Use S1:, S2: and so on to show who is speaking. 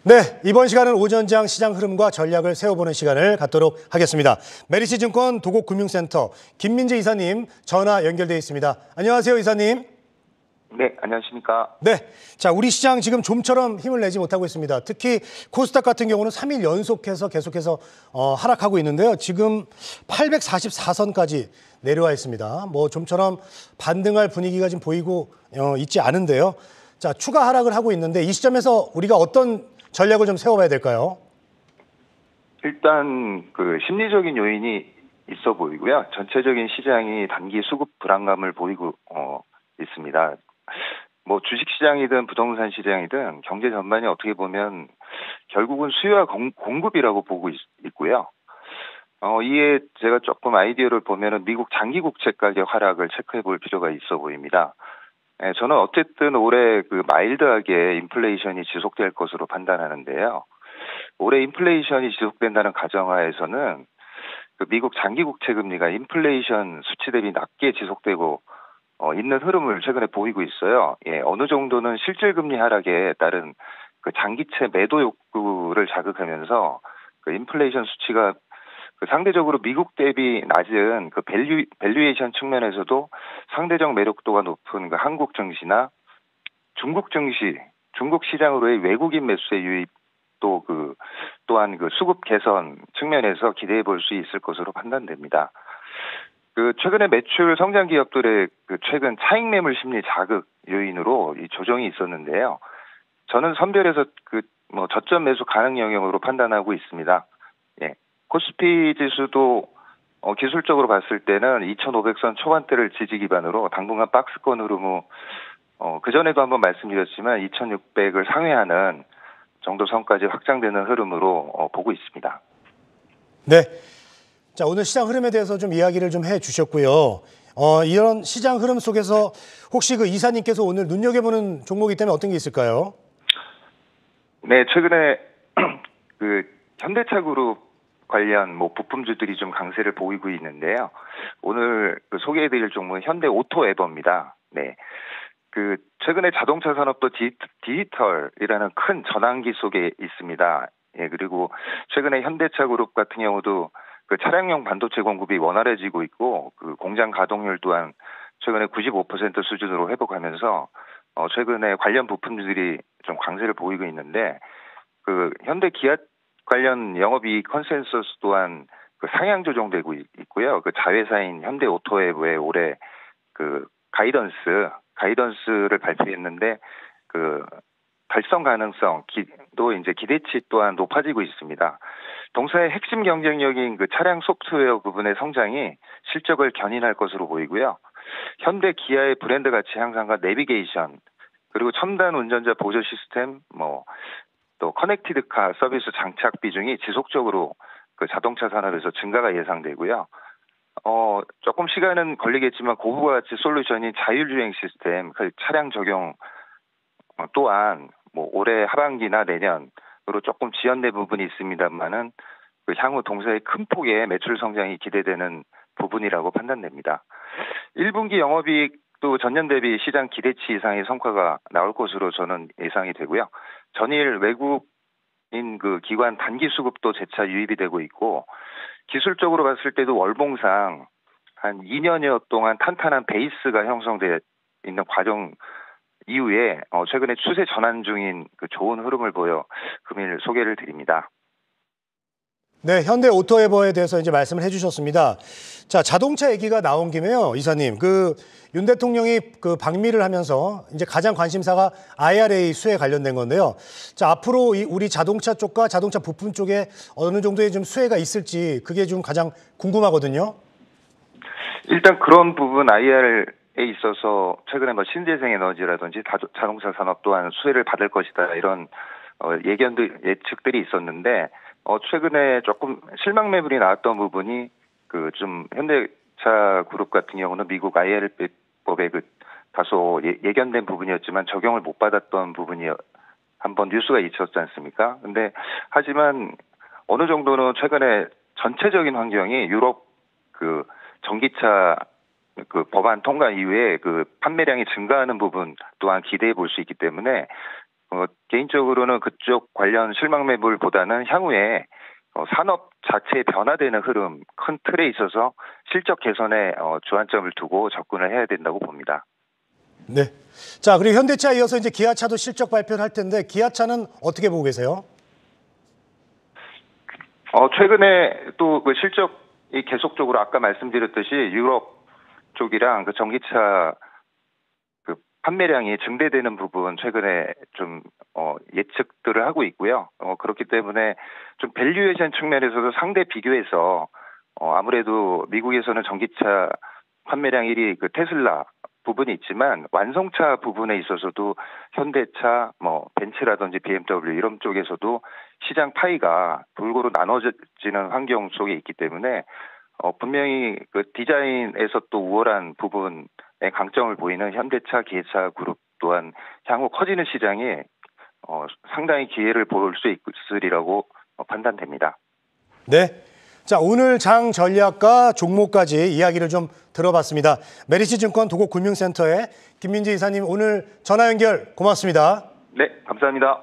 S1: 네, 이번 시간은 오전장 시장 흐름과 전략을 세워보는 시간을 갖도록 하겠습니다. 메리츠증권 도곡금융센터 김민재 이사님 전화 연결되어 있습니다. 안녕하세요, 이사님.
S2: 네, 안녕하십니까.
S1: 네, 자, 우리 시장 지금 좀처럼 힘을 내지 못하고 있습니다. 특히 코스닥 같은 경우는 3일 연속해서 계속해서 하락하고 있는데요. 지금 844선까지 내려와 있습니다. 뭐 좀처럼 반등할 분위기가 지금 보이고 있지 않은데요. 자, 추가 하락을 하고 있는데 이 시점에서 우리가 어떤 전략을 좀 세워봐야 될까요?
S2: 일단 심리적인 요인이 있어 보이고요. 전체적인 시장이 단기 수급 불안감을 보이고 있습니다. 뭐 주식시장이든 부동산 시장이든 경제 전반이 어떻게 보면 결국은 수요와 공급이라고 보고 있고요. 이에 제가 조금 아이디어를 보면은 미국 장기 국채 가격 하락을 체크해 볼 필요가 있어 보입니다. 저는 어쨌든 올해 마일드하게 인플레이션이 지속될 것으로 판단하는데요. 올해 인플레이션이 지속된다는 가정하에서는 미국 장기 국채 금리가 인플레이션 수치 대비 낮게 지속되고 있는 흐름을 최근에 보이고 있어요. 예, 어느 정도는 실질 금리 하락에 따른 장기채 매도 욕구를 자극하면서 인플레이션 수치가 상대적으로 미국 대비 낮은 밸류에이션 측면에서도 상대적 매력도가 높은 한국 증시나 중국 증시, 중국 시장으로의 외국인 매수의 유입도 또한 수급 개선 측면에서 기대해 볼 수 있을 것으로 판단됩니다. 최근에 매출 성장 기업들의 최근 차익 매물 심리 자극 요인으로 이 조정이 있었는데요. 저는 선별해서 저점 매수 가능 영역으로 판단하고 있습니다. 예. 코스피 지수도 기술적으로 봤을 때는 2,500선 초반대를 지지 기반으로 당분간 박스권 흐름으로 그전에도 한번 말씀드렸지만 2,600을 상회하는 정도 선까지 확장되는 흐름으로 보고 있습니다.
S1: 네. 자, 오늘 시장 흐름에 대해서 좀 이야기를 좀 해주셨고요. 이런 시장 흐름 속에서 혹시 이사님께서 오늘 눈여겨보는 종목이 있다면 어떤 게 있을까요?
S2: 네, 최근에 현대차 그룹 관련 부품주들이 좀 강세를 보이고 있는데요. 오늘 소개해드릴 종목은 현대 오토에버입니다. 네. 최근에 자동차 산업도 디지털이라는 큰 전환기 속에 있습니다. 예, 그리고 최근에 현대차 그룹 같은 경우도 차량용 반도체 공급이 원활해지고 있고 공장 가동률 또한 최근에 95% 수준으로 회복하면서 최근에 관련 부품들이 좀 강세를 보이고 있는데 현대 기아 관련 영업이익 컨센서스 또한 상향 조정되고 있고요. 자회사인 현대 오토에버의 올해 가이던스를 발표했는데 달성 가능성도 이제 기대치 또한 높아지고 있습니다. 동사의 핵심 경쟁력인 차량 소프트웨어 부분의 성장이 실적을 견인할 것으로 보이고요. 현대 기아의 브랜드 가치 향상과 내비게이션 그리고 첨단 운전자 보조 시스템 또 커넥티드카 서비스 장착 비중이 지속적으로 자동차 산업에서 증가가 예상되고요. 조금 시간은 걸리겠지만 고부가 가치 솔루션인 자율주행 시스템 차량 적용 또한 올해 하반기나 내년으로 조금 지연된 부분이 있습니다만은 향후 동사의 큰 폭의 매출 성장이 기대되는 부분이라고 판단됩니다. 1분기 영업이익도 전년 대비 시장 기대치 이상의 성과가 나올 것으로 저는 예상이 되고요. 전일 외국인 기관 단기 수급도 재차 유입이 되고 있고 기술적으로 봤을 때도 월봉상 한 2년여 동안 탄탄한 베이스가 형성되어 있는 과정 이후에 최근에 추세 전환 중인 좋은 흐름을 보여 금일 소개를 드립니다.
S1: 네, 현대 오토에버에 대해서 이제 말씀을 해주셨습니다. 자, 자동차 얘기가 나온 김에요, 이사님. 윤 대통령이 방미를 하면서 이제 가장 관심사가 IRA 수에 관련된 건데요. 자, 앞으로 우리 자동차 쪽과 자동차 부품 쪽에 어느 정도의 좀 수혜가 있을지 그게 좀 가장 궁금하거든요. 일단
S2: 그런 부분 IRA에 있어서 최근에 신재생 에너지라든지 자동차 산업 또한 수혜를 받을 것이다 이런 예측들이 있었는데 최근에 조금 실망 매물이 나왔던 부분이 좀 현대차 그룹 같은 경우는 미국 IRA법에 다소 예견된 부분이었지만 적용을 못 받았던 부분이 한번 뉴스가 있었지 않습니까? 근데 하지만 어느 정도는 최근에 전체적인 환경이 유럽 전기차 법안 통과 이후에 판매량이 증가하는 부분 또한 기대해 볼 수 있기 때문에 개인적으로는 그쪽 관련 실망 매물보다는 향후에 산업 자체의 변화되는 흐름, 큰 틀에 있어서 실적 개선에 주안점을 두고 접근을 해야 된다고 봅니다.
S1: 네. 자, 그리고 현대차에 이어서 이제 기아차도 실적 발표를 할 텐데 기아차는 어떻게 보고 계세요?
S2: 최근에 또 그 실적이 계속적으로 아까 말씀드렸듯이 유럽 쪽이랑 그 전기차 그 판매량이 증대되는 부분 최근에 좀 예측들을 하고 있고요. 그렇기 때문에 좀 밸류에이션 측면에서도 상대 비교해서 아무래도 미국에서는 전기차 판매량 1위 그 테슬라 부분이 있지만 완성차 부분에 있어서도 현대차, 벤츠라든지 BMW 이런 쪽에서도 시장 파이가 골고루 나눠지는 환경 속에 있기 때문에 분명히 그 디자인에서 또 우월한 부분에 강점을 보이는 현대차, 기아차 그룹 또한 향후 커지는 시장에 상당히 기회를 볼 수 있으리라고 판단됩니다.
S1: 네. 자, 오늘 장 전략과 종목까지 이야기를 좀 들어봤습니다. 메리츠증권 도곡금융센터의 김민지 이사님 오늘 전화 연결 고맙습니다.
S2: 네, 감사합니다.